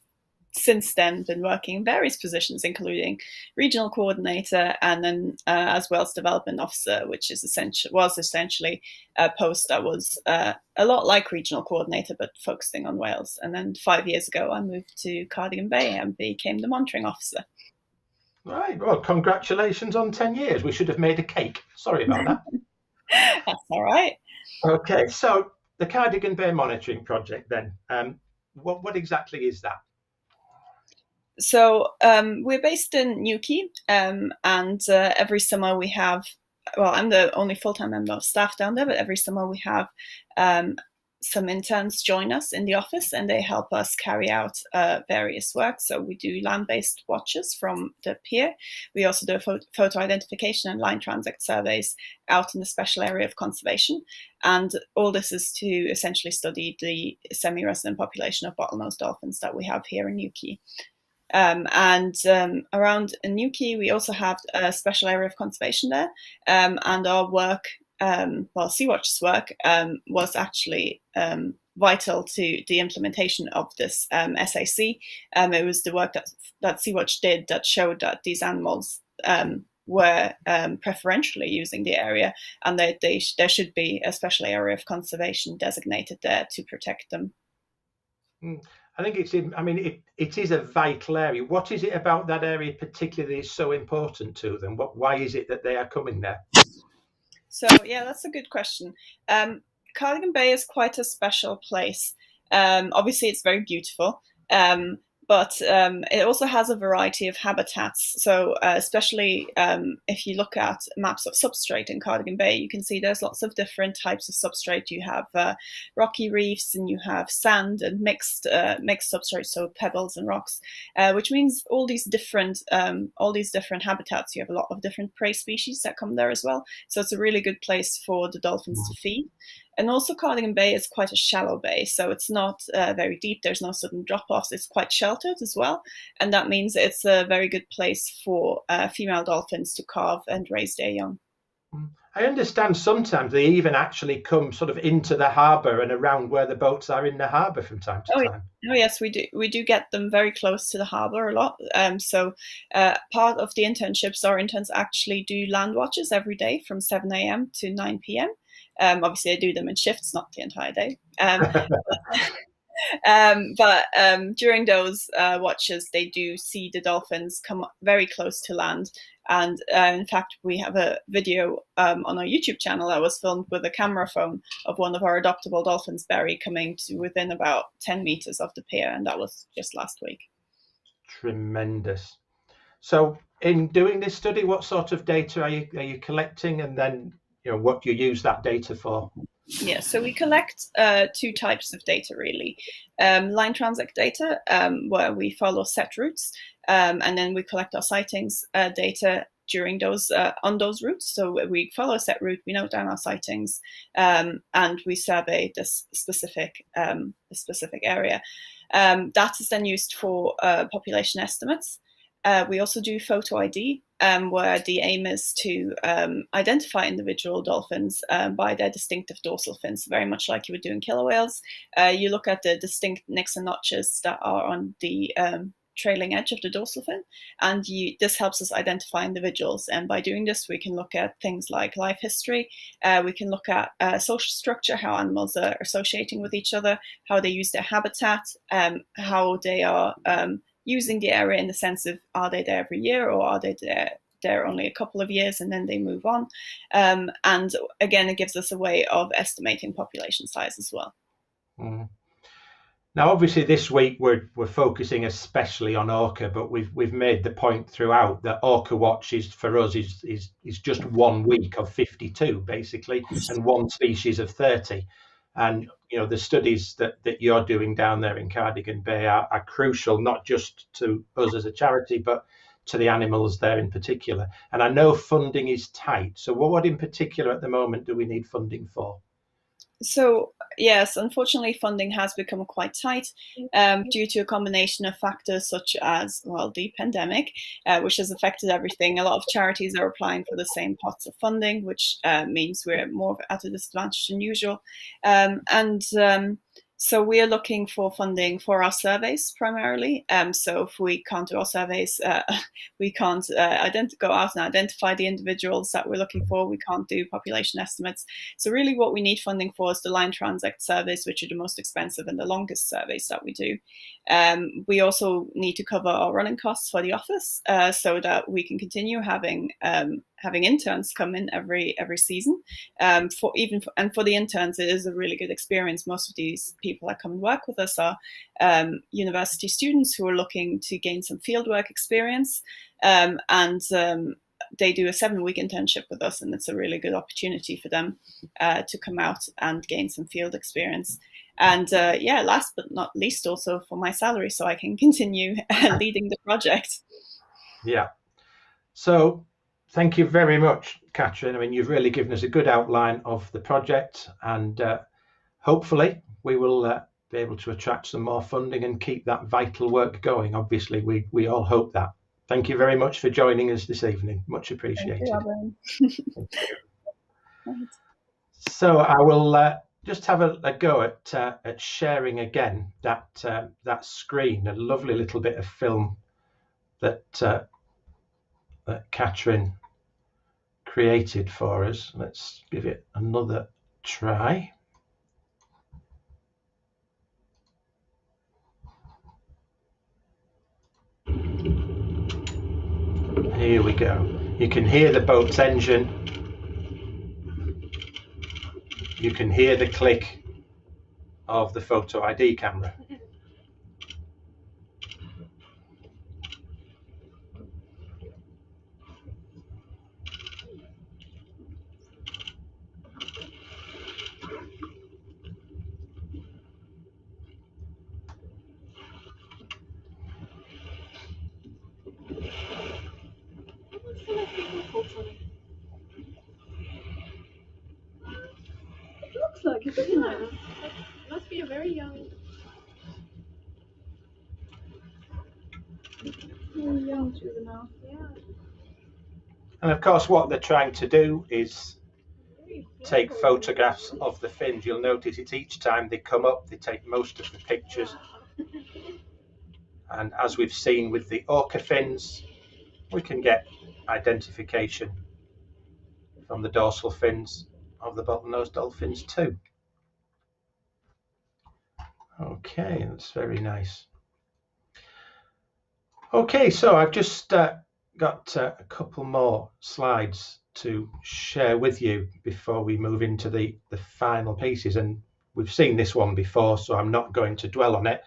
since then been working in various positions, including regional coordinator and then as well as development officer, which is essentially a post that was a lot like regional coordinator but focusing on Wales. And then 5 years ago I moved to Cardigan Bay and became the monitoring officer. Right, well, congratulations on 10 years. We should have made a cake. Sorry about that. That's all right. Okay, so the Cardigan Bay monitoring project then, what exactly is that? So we're based in Quay, and every summer we have, well, I'm the only full-time member of staff down there, but every summer we have some interns join us in the office, and they help us carry out various work. So we do land-based watches from the pier. We also do photo identification and line transect surveys out in the special area of conservation. And all this is to essentially study the semi-resident population of bottlenose dolphins that we have here in Quay. Around in Quay, we also have a special area of conservation there, and our work Sea-Watch's work was actually vital to the implementation of this SAC. It was the work that Sea-Watch did that showed that these animals were preferentially using the area, and that there should be a special area of conservation designated there to protect them. I think it is a vital area. What is it about that area particularly that is so important to them? Why is it that they are coming there? So yeah, that's a good question. Cardigan Bay is quite a special place. Obviously, it's very beautiful, but it also has a variety of habitats. So especially if you look at maps of substrate in Cardigan Bay, you can see there's lots of different types of substrate. You have rocky reefs, and you have sand and mixed substrate, so pebbles and rocks, which means all these different habitats. You have a lot of different prey species that come there as well. So it's a really good place for the dolphins to feed. And also Cardigan Bay is quite a shallow bay, so it's not very deep. There's no sudden drop-offs. It's quite sheltered as well. And that means it's a very good place for female dolphins to calve and raise their young. I understand sometimes they even actually come sort of into the harbour and around where the boats are in the harbour from time to time. Oh yes, we do. We do get them very close to the harbour a lot. So part of the internships, our interns actually do land watches every day from 7 a.m. to 9 p.m. Obviously, I do them in shifts, not the entire day. But during those watches, they do see the dolphins come very close to land. And in fact, we have a video on our YouTube channel that was filmed with a camera phone of one of our adoptable dolphins, Barry, coming to within about 10 meters of the pier. And that was just last week. Tremendous. So in doing this study, what sort of data are you collecting, and then what do you use that data for? Yeah, so we collect two types of data really. Line transect data, where we follow set routes, and then we collect our sightings data during those on those routes. So we follow a set route, we note down our sightings, and we survey this specific area. That is then used for population estimates. We also do photo ID, where the aim is to identify individual dolphins by their distinctive dorsal fins, very much like you would do in killer whales. You look at the distinct nicks and notches that are on the trailing edge of the dorsal fin, and this helps us identify individuals. And by doing this, we can look at things like life history. We can look at social structure, how animals are associating with each other, how they use their habitat, how they are using the area in the sense of, are they there every year, or are they there only a couple of years and then they move on? And again, it gives us a way of estimating population size as well. Now, obviously, this week we're focusing especially on orca, but we've made the point throughout that Orca Watch for us is just 1 week of 52 basically, and one species of 30. And the studies that you're doing down there in Cardigan Bay are crucial, not just to us as a charity, but to the animals there in particular. And I know funding is tight. So what in particular at the moment do we need funding for? So yes, unfortunately, funding has become quite tight due to a combination of factors such as, the pandemic, which has affected everything. A lot of charities are applying for the same pots of funding, which means we're more at a disadvantage than usual. So we are looking for funding for our surveys primarily. So if we can't do our surveys, we can't go out and identify the individuals that we're looking for. We can't do population estimates. So really what we need funding for is the line transect surveys, which are the most expensive and the longest surveys that we do. We also need to cover our running costs for the office so that we can continue having interns come in every season. For the interns, it is a really good experience. Most of these people that come and work with us are university students who are looking to gain some fieldwork experience, and they do a 7-week internship with us, and it's a really good opportunity for them to come out and gain some field experience. And last but not least, also for my salary, so I can continue leading the project. Yeah. So thank you very much, Katrin. I mean, you've really given us a good outline of the project, and hopefully we will be able to attract some more funding and keep that vital work going. Obviously, we all hope that. Thank you very much for joining us this evening. Much appreciated. Thank you, Robin. Thank you. So I will just have a go at sharing again that screen, a lovely little bit of film that that Katrin created for us. Let's give it another try. Here we go. You can hear the boat's engine. You can hear the click of the photo ID camera. It looks like it, doesn't it? It must be a very young juvenile. Yeah. And of course, what they're trying to do is take photographs of the fins. You'll notice it's each time they come up, they take most of the pictures. And as we've seen with the orca fins, we can get identification from the dorsal fins of the bottlenose dolphins too. Okay, that's very nice. Okay, so I've just got a couple more slides to share with you before we move into the final pieces. And we've seen this one before, so I'm not going to dwell on it.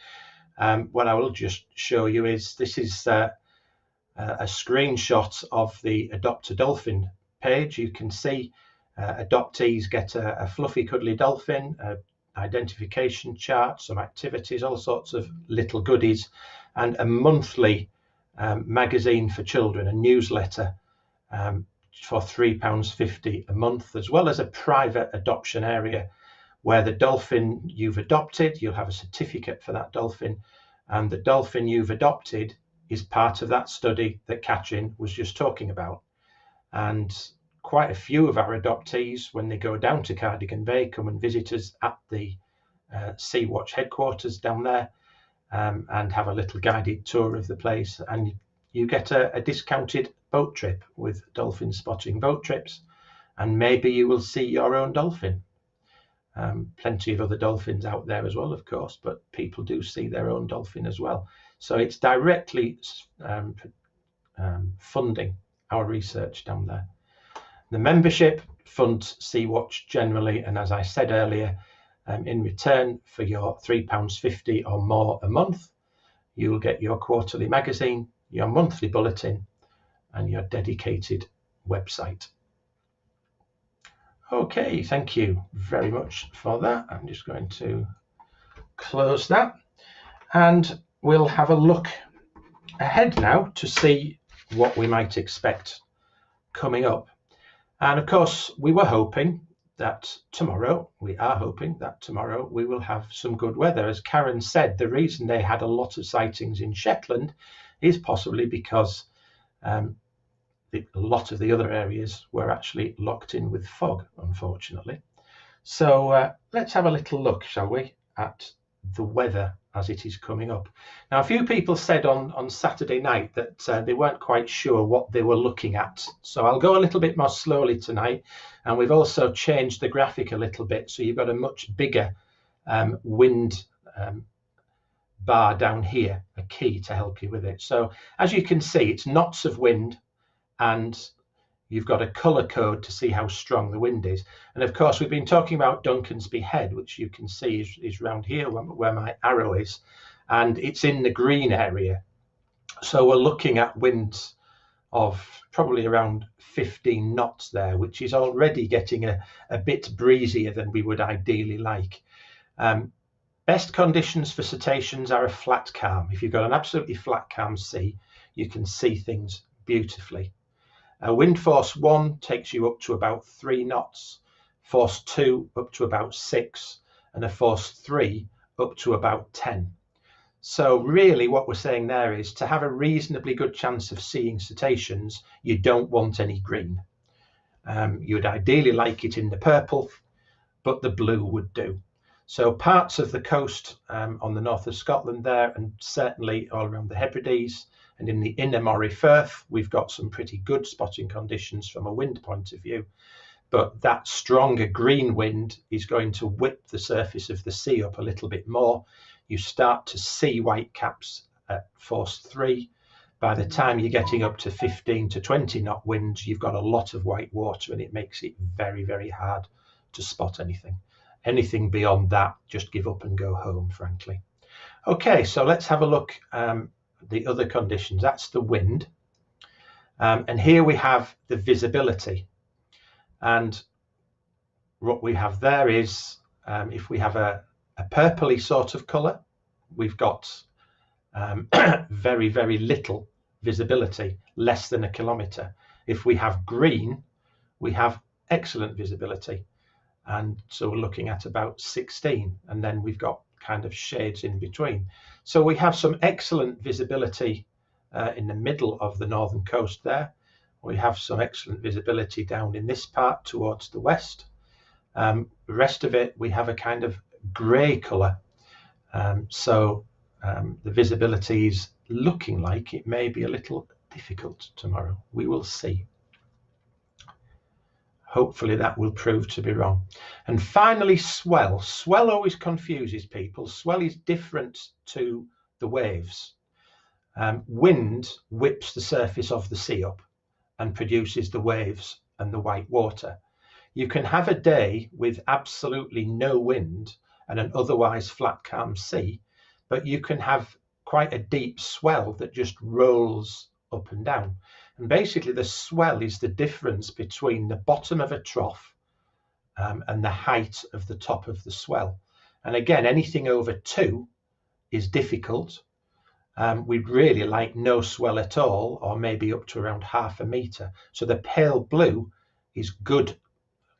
What I will just show you is this is a screenshot of the Adopt a Dolphin page. You can see adoptees get a fluffy, cuddly dolphin, identification chart, some activities, all sorts of little goodies, and a monthly magazine for children, a newsletter for £3.50 a month, as well as a private adoption area where the dolphin you've adopted, you'll have a certificate for that dolphin, and the dolphin you've adopted is part of that study that Katrin was just talking about. And quite a few of our adoptees, when they go down to Cardigan Bay, come and visit us at the Sea Watch headquarters down there, and have a little guided tour of the place, and you get a discounted boat trip with dolphin spotting boat trips, and maybe you will see your own dolphin. Plenty of other dolphins out there as well, of course, but people do see their own dolphin as well. So it's directly funding our research down there. The membership funds Sea Watch generally, and as I said earlier, in return for your £3.50 or more a month, you will get your quarterly magazine, your monthly bulletin, and your dedicated website. Okay, thank you very much for that. I'm just going to close that, and we'll have a look ahead now to see what we might expect coming up. And of course, we are hoping that tomorrow we will have some good weather. As Karen said, the reason they had a lot of sightings in Shetland is possibly because a lot of the other areas were actually locked in with fog, unfortunately. So let's have a little look, shall we, at the weather as it is coming up. Now, a few people said on Saturday night that they weren't quite sure what they were looking at. So I'll go a little bit more slowly tonight. And we've also changed the graphic a little bit. So you've got a much bigger wind bar down here, a key to help you with it. So as you can see, it's knots of wind, and you've got a colour code to see how strong the wind is. And of course, we've been talking about Duncansby Head, which you can see is round here where my arrow is, and it's in the green area. So we're looking at winds of probably around 15 knots there, which is already getting a bit breezier than we would ideally like. Best conditions for cetaceans are a flat calm. If you've got an absolutely flat calm sea, you can see things beautifully. Wind force 1 takes you up to about 3 knots, force 2 up to about 6, and a force 3 up to about 10. So really what we're saying there is to have a reasonably good chance of seeing cetaceans, you don't want any green. You'd ideally like it in the purple, but the blue would do. So parts of the coast on the north of Scotland there, and certainly all around the Hebrides and in the inner Moray Firth, we've got some pretty good spotting conditions from a wind point of view. But that stronger green wind is going to whip the surface of the sea up a little bit more. You start to see whitecaps at force 3. By the time you're getting up to 15 to 20 knot winds, you've got a lot of white water, and it makes it very, very hard to spot anything. Anything beyond that, just give up and go home, frankly. Okay, so let's have a look at the other conditions. That's the wind. And here we have the visibility. And what we have there is, if we have a purpley sort of colour, we've got very, very little visibility, less than a kilometre. If we have green, we have excellent visibility. And so we're looking at about 16, and then we've got kind of shades in between. So we have some excellent visibility in the middle of the northern coast there. We have some excellent visibility down in this part towards the west. The rest of it, we have a kind of grey colour. So the visibility is looking like it may be a little difficult tomorrow. We will see. Hopefully that will prove to be wrong. And finally, swell. Swell always confuses people. Swell is different to the waves. Wind whips the surface of the sea up and produces the waves and the white water. You can have a day with absolutely no wind and an otherwise flat, calm sea, but you can have quite a deep swell that just rolls up and down. And basically the swell is the difference between the bottom of a trough and the height of the top of the swell. And again, anything over 2 is difficult. We'd really like no swell at all, or maybe up to around ½ a metre. So the pale blue is good.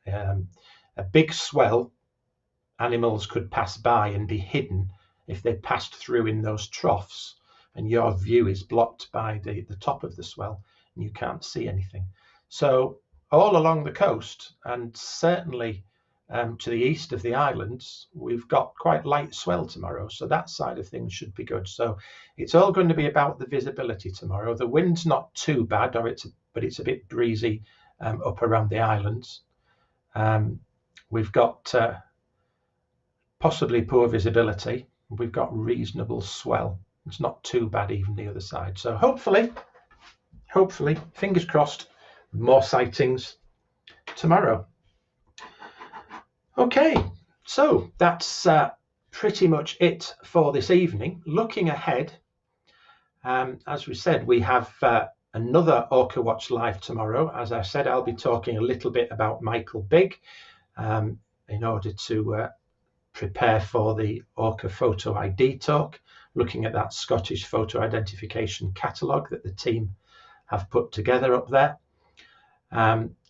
A big swell, animals could pass by and be hidden if they passed through in those troughs, and your view is blocked by the top of the swell and you can't see anything. So all along the coast, and certainly to the east of the islands, we've got quite light swell tomorrow, so that side of things should be good. So it's all going to be about the visibility tomorrow. The wind's not too bad, but it's a bit breezy up around the islands. We've got possibly poor visibility. We've got reasonable swell. It's not too bad even the other side. So hopefully, fingers crossed, more sightings tomorrow. Okay, so that's pretty much it for this evening. Looking ahead, as we said, we have another Orca Watch Live tomorrow. As I said, I'll be talking a little bit about Michael Bigg in order to prepare for the Orca Photo ID talk, looking at that Scottish photo identification catalogue that the team have put together up there.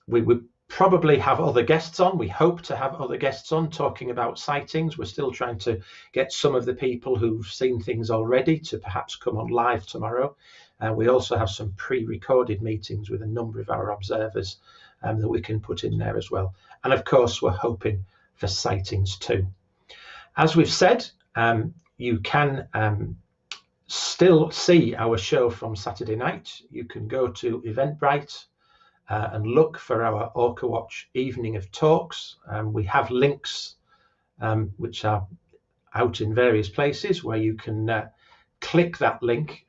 We would probably have other guests on. We hope to have other guests on talking about sightings. We're still trying to get some of the people who've seen things already to perhaps come on live tomorrow. We also have some pre-recorded meetings with a number of our observers that we can put in there as well. And of course, we're hoping for sightings too. As we've said, you can still see our show from Saturday night. You can go to Eventbrite and look for our Orca Watch Evening of Talks. We have links which are out in various places where you can click that link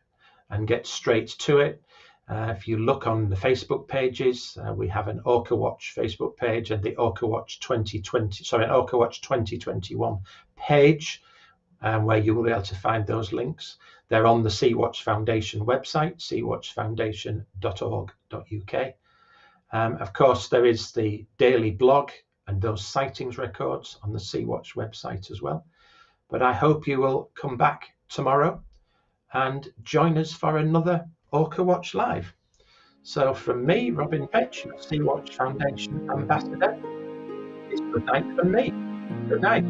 and get straight to it. If you look on the Facebook pages, we have an Orca Watch Facebook page and the Orca Watch 2021 page, where you will be able to find those links. They're on the Sea-Watch Foundation website, seawatchfoundation.org.uk. Of course, there is the daily blog and those sightings records on the Sea-Watch website as well. But I hope you will come back tomorrow and join us for another Orca Watch Live. So from me, Robin Petch, Sea-Watch Foundation Ambassador, it's good night from me. Good night.